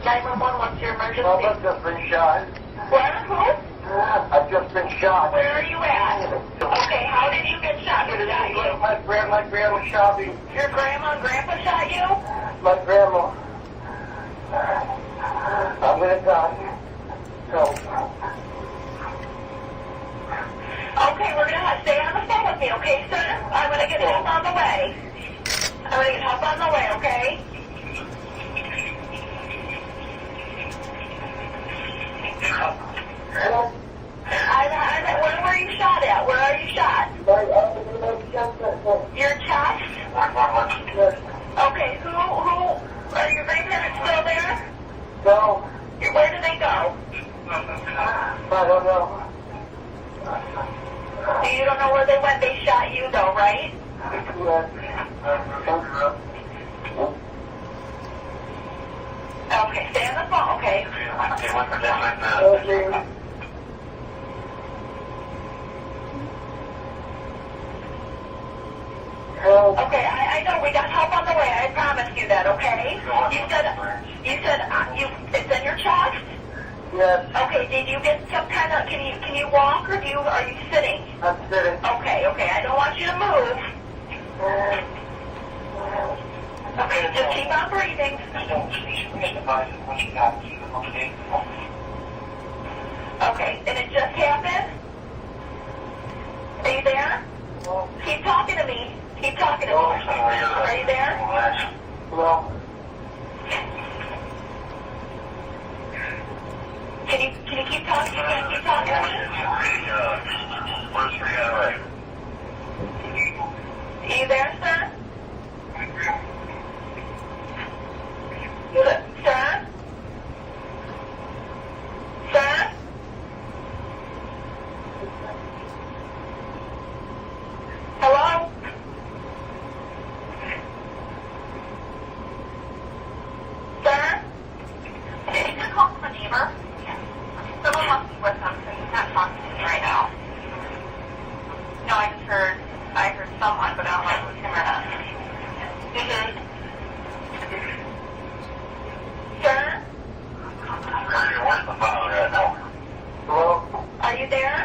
911, what's your emergency? Well, I've just been shot. What? Who? I've just been shot. Where are you at? Okay, how did you get shot? Who shot you? My grandma shot me. Your grandma and grandpa shot you? My grandma. I'm gonna die. So. Okay, we're gonna stay on the phone with me, okay, sir? I'm gonna get help on the way. I'm gonna get help on the way, okay? Hello? Where were you shot at? Where are you shot? Your chest? Okay, who, are your grandparents still there? No. Where did they go? I don't know. You don't know where they went. They shot you though, right? Okay, stay on the phone, okay? Okay, I know we got help on the way. I promise you that, okay? You said it's in your chest? Yes. Okay, did you get some kind of, can you walk or are you sitting? I'm sitting. Okay, I don't want you to move. Okay, just keep on breathing. Okay, and it just happened? Are you there? Keep talking to me. Keep talking to me. Are you there? No. Can you keep talking? You can't keep talking to me? Are you there, sir? Sir? Sir? Hello? Sir? Did you just call from a neighbor? Someone wants to be with him, so he's not talking to me right now. No, I heard someone, but I don't know if it was him or not. Sir? Hello? Are you there?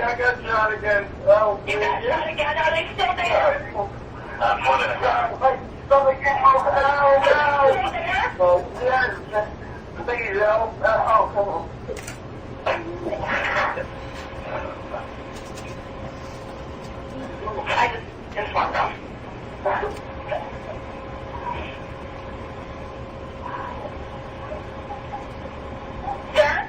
I got shot again. Oh, You got shot again? Are they still there? My stomach is Still there? Oh, yes. Please help. Oh, come on. I just want them. Sir?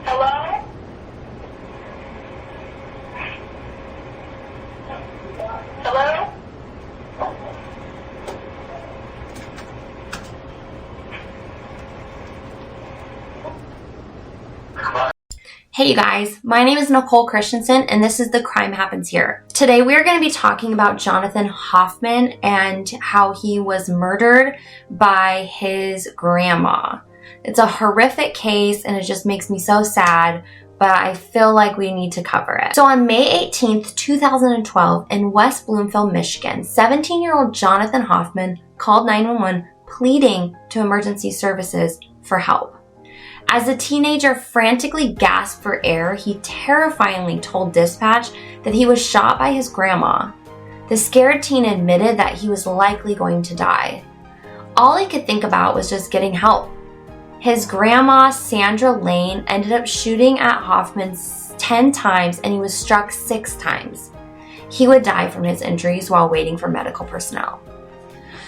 Hello? Hello? Hey you guys, my name is Nicole Christensen and this is The Crime Happens Here. Today we are going to be talking about Jonathan Hoffman and how he was murdered by his grandma. It's a horrific case and it just makes me so sad, but I feel like we need to cover it. So on May 18th, 2012, in West Bloomfield, Michigan, 17-year-old Jonathan Hoffman called 911 pleading to emergency services for help. As the teenager frantically gasped for air, he terrifyingly told dispatch that he was shot by his grandma. The scared teen admitted that he was likely going to die. All he could think about was just getting help. His grandma, Sandra Lane, ended up shooting at Hoffman 10 times and he was struck 6 times. He would die from his injuries while waiting for medical personnel.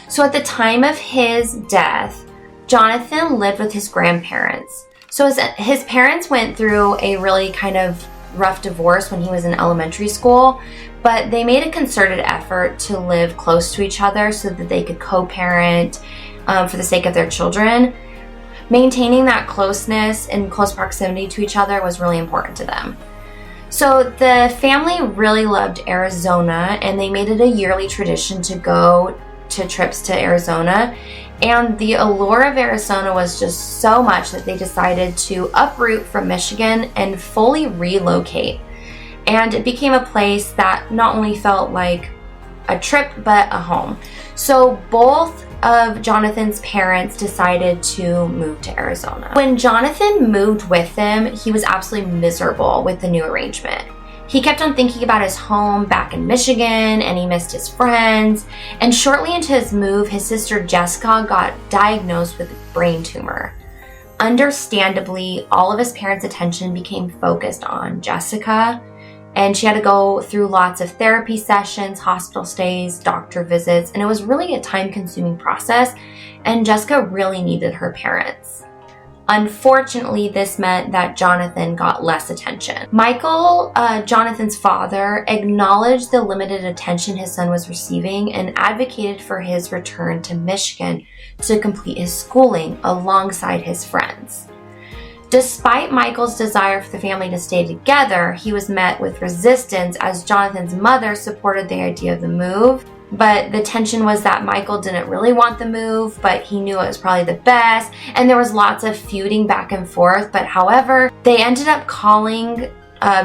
So at the time of his death, Jonathan lived with his grandparents. So his parents went through a really kind of rough divorce when he was in elementary school, but they made a concerted effort to live close to each other so that they could co-parent for the sake of their children. Maintaining that closeness and close proximity to each other was really important to them. So the family really loved Arizona, and they made it a yearly tradition to go to trips to Arizona. And the allure of Arizona was just so much that they decided to uproot from Michigan and fully relocate. And it became a place that not only felt like a trip, but a home. So both of Jonathan's parents decided to move to Arizona. When Jonathan moved with them, he was absolutely miserable with the new arrangement. He kept on thinking about his home back in Michigan, and he missed his friends. And shortly into his move, his sister Jessica got diagnosed with a brain tumor. Understandably, all of his parents' attention became focused on Jessica, and she had to go through lots of therapy sessions, hospital stays, doctor visits, and it was really a time-consuming process, and Jessica really needed her parents. Unfortunately, this meant that Jonathan got less attention. Michael, Jonathan's father, acknowledged the limited attention his son was receiving and advocated for his return to Michigan to complete his schooling alongside his friends. Despite Michael's desire for the family to stay together, he was met with resistance as Jonathan's mother supported the idea of the move. But the tension was that Michael didn't really want the move, but he knew it was probably the best. And there was lots of feuding back and forth. But however, they ended up calling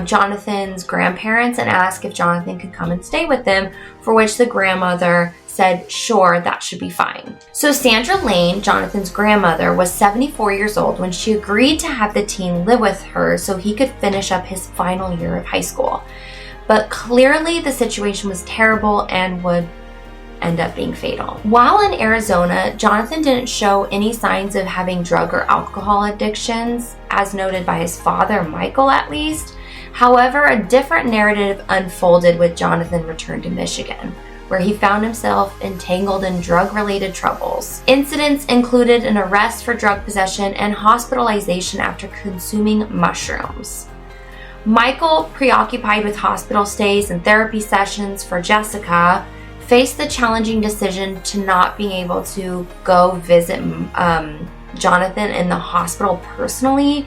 Jonathan's grandparents and asked if Jonathan could come and stay with them, for which the grandmother said, sure, that should be fine. So Sandra Lane, Jonathan's grandmother, was 74 years old when she agreed to have the teen live with her so he could finish up his final year of high school. But clearly the situation was terrible and would end up being fatal. While in Arizona, Jonathan didn't show any signs of having drug or alcohol addictions, as noted by his father, Michael at least. However, a different narrative unfolded with Jonathan returned to Michigan, where he found himself entangled in drug-related troubles. Incidents included an arrest for drug possession and hospitalization after consuming mushrooms. Michael, preoccupied with hospital stays and therapy sessions for Jessica, faced the challenging decision to not being able to go visit Jonathan in the hospital personally.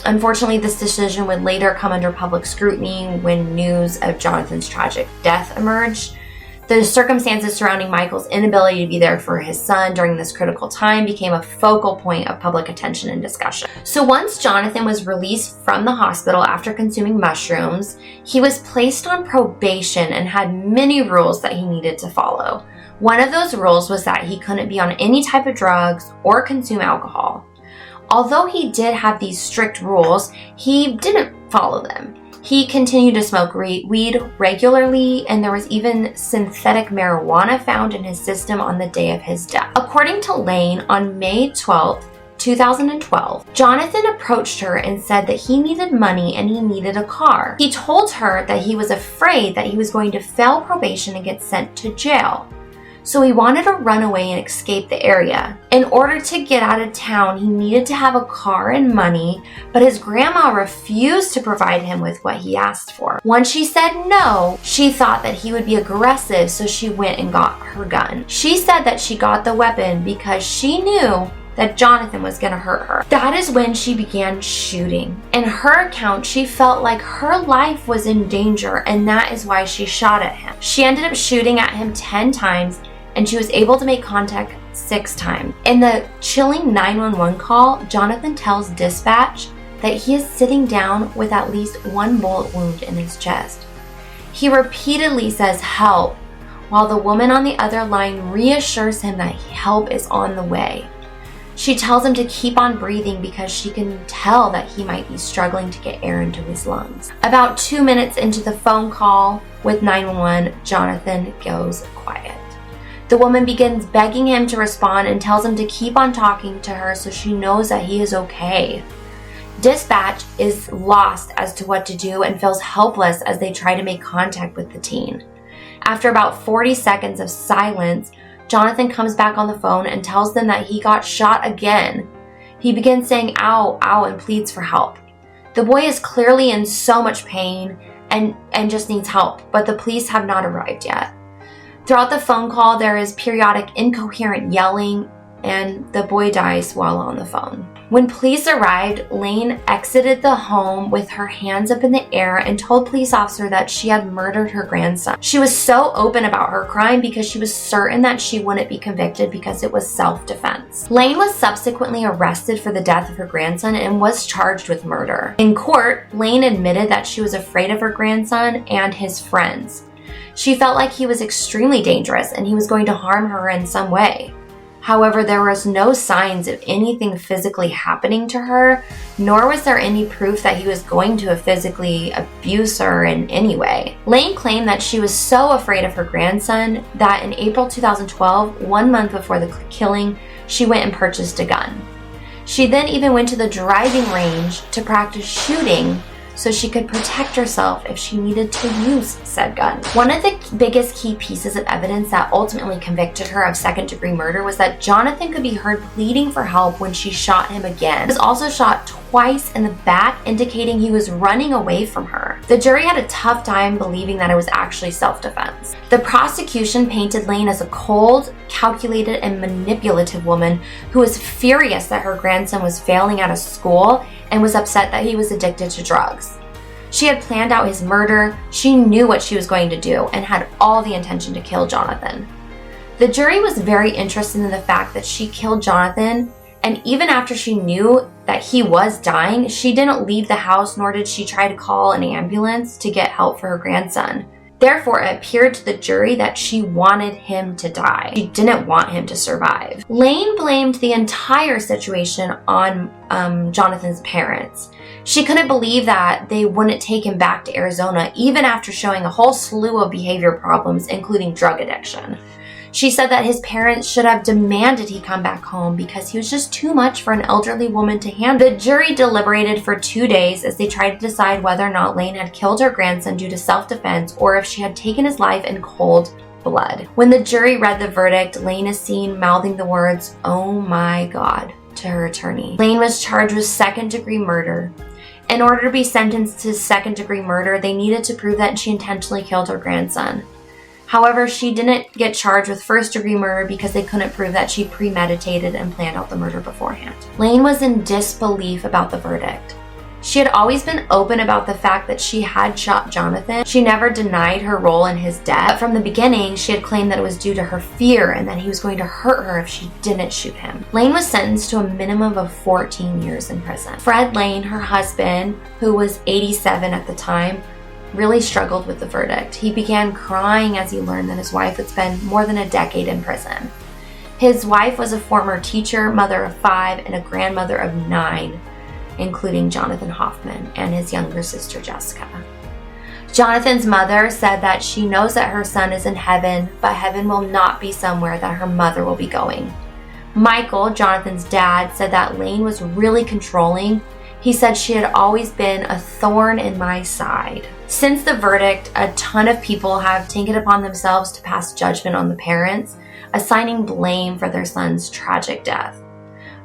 Unfortunately, this decision would later come under public scrutiny when news of Jonathan's tragic death emerged. The circumstances surrounding Michael's inability to be there for his son during this critical time became a focal point of public attention and discussion. So once Jonathan was released from the hospital after consuming mushrooms, he was placed on probation and had many rules that he needed to follow. One of those rules was that he couldn't be on any type of drugs or consume alcohol. Although he did have these strict rules, he didn't follow them. He continued to smoke weed regularly, and there was even synthetic marijuana found in his system on the day of his death. According to Lane, on May 12, 2012, Jonathan approached her and said that he needed money and he needed a car. He told her that he was afraid that he was going to fail probation and get sent to jail. So he wanted to run away and escape the area. In order to get out of town, he needed to have a car and money, but his grandma refused to provide him with what he asked for. Once she said no, she thought that he would be aggressive, so she went and got her gun. She said that she got the weapon because she knew that Jonathan was going to hurt her. That is when she began shooting. In her account, she felt like her life was in danger, and that is why she shot at him. She ended up shooting at him 10 times, and she was able to make contact 6 times. In the chilling 911 call, Jonathan tells dispatch that he is sitting down with at least 1 bullet wound in his chest. He repeatedly says help, while the woman on the other line reassures him that help is on the way. She tells him to keep on breathing because she can tell that he might be struggling to get air into his lungs. About 2 minutes into the phone call with 911, Jonathan goes quiet. The woman begins begging him to respond and tells him to keep on talking to her so she knows that he is okay. Dispatch is lost as to what to do and feels helpless as they try to make contact with the teen. After about 40 seconds of silence, Jonathan comes back on the phone and tells them that he got shot again. He begins saying ow, ow, and pleads for help. The boy is clearly in so much pain and just needs help, but the police have not arrived yet. Throughout the phone call, there is periodic incoherent yelling, and the boy dies while on the phone. When police arrived, Lane exited the home with her hands up in the air and told police officer that she had murdered her grandson. She was so open about her crime because she was certain that she wouldn't be convicted because it was self-defense. Lane was subsequently arrested for the death of her grandson and was charged with murder. In court, Lane admitted that she was afraid of her grandson and his friends. She felt like he was extremely dangerous and he was going to harm her in some way. However, there was no signs of anything physically happening to her, nor was there any proof that he was going to physically abuse her in any way. Lane claimed that she was so afraid of her grandson that in April 2012, 1 month before the killing, she went and purchased a gun. She then even went to the driving range to practice shooting so she could protect herself if she needed to use said gun. One of the biggest key pieces of evidence that ultimately convicted her of second-degree murder was that Jonathan could be heard pleading for help when she shot him again. He was also shot twice in the back, indicating he was running away from her. The jury had a tough time believing that it was actually self-defense. The prosecution painted Lane as a cold, calculated, and manipulative woman who was furious that her grandson was failing out of school and was upset that he was addicted to drugs. She had planned out his murder, she knew what she was going to do, and had all the intention to kill Jonathan. The jury was very interested in the fact that she killed Jonathan, and even after she knew that he was dying, she didn't leave the house, nor did she try to call an ambulance to get help for her grandson. Therefore, it appeared to the jury that she wanted him to die. She didn't want him to survive. Lane blamed the entire situation on Jonathan's parents. She couldn't believe that they wouldn't take him back to Arizona, even after showing a whole slew of behavior problems, including drug addiction. She said that his parents should have demanded he come back home because he was just too much for an elderly woman to handle. The jury deliberated for 2 days as they tried to decide whether or not Lane had killed her grandson due to self-defense or if she had taken his life in cold blood. When the jury read the verdict, Lane is seen mouthing the words, "Oh my God," to her attorney. Lane was charged with second-degree murder. In order to be sentenced to second-degree murder, they needed to prove that she intentionally killed her grandson. However, she didn't get charged with first-degree murder because they couldn't prove that she premeditated and planned out the murder beforehand. Lane was in disbelief about the verdict. She had always been open about the fact that she had shot Jonathan. She never denied her role in his death. But from the beginning, she had claimed that it was due to her fear and that he was going to hurt her if she didn't shoot him. Lane was sentenced to a minimum of 14 years in prison. Fred Lane, her husband, who was 87 at the time, really struggled with the verdict. He began crying as he learned that his wife would spend more than a decade in prison. His wife was a former teacher, mother of 5, and a grandmother of 9, including Jonathan Hoffman and his younger sister Jessica. Jonathan's mother said that she knows that her son is in heaven, but heaven will not be somewhere that her mother will be going. Michael, Jonathan's dad, said that Lane was really controlling. He said she had always been a thorn in my side. Since the verdict, a ton of people have taken it upon themselves to pass judgment on the parents, assigning blame for their son's tragic death.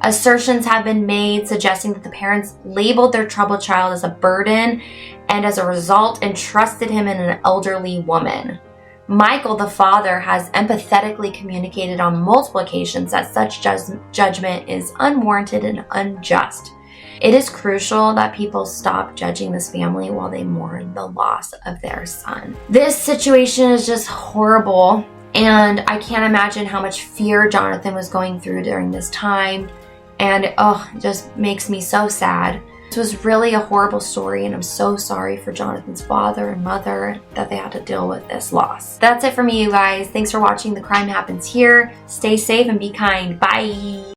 Assertions have been made suggesting that the parents labeled their troubled child as a burden and as a result entrusted him in an elderly woman. Michael, the father, has empathetically communicated on multiple occasions that such judgment is unwarranted and unjust. It is crucial that people stop judging this family while they mourn the loss of their son. This situation is just horrible. And I can't imagine how much fear Jonathan was going through during this time. And it just makes me so sad. This was really a horrible story, and I'm so sorry for Jonathan's father and mother that they had to deal with this loss. That's it for me, you guys. Thanks for watching The Crime Happens Here. Stay safe and be kind. Bye.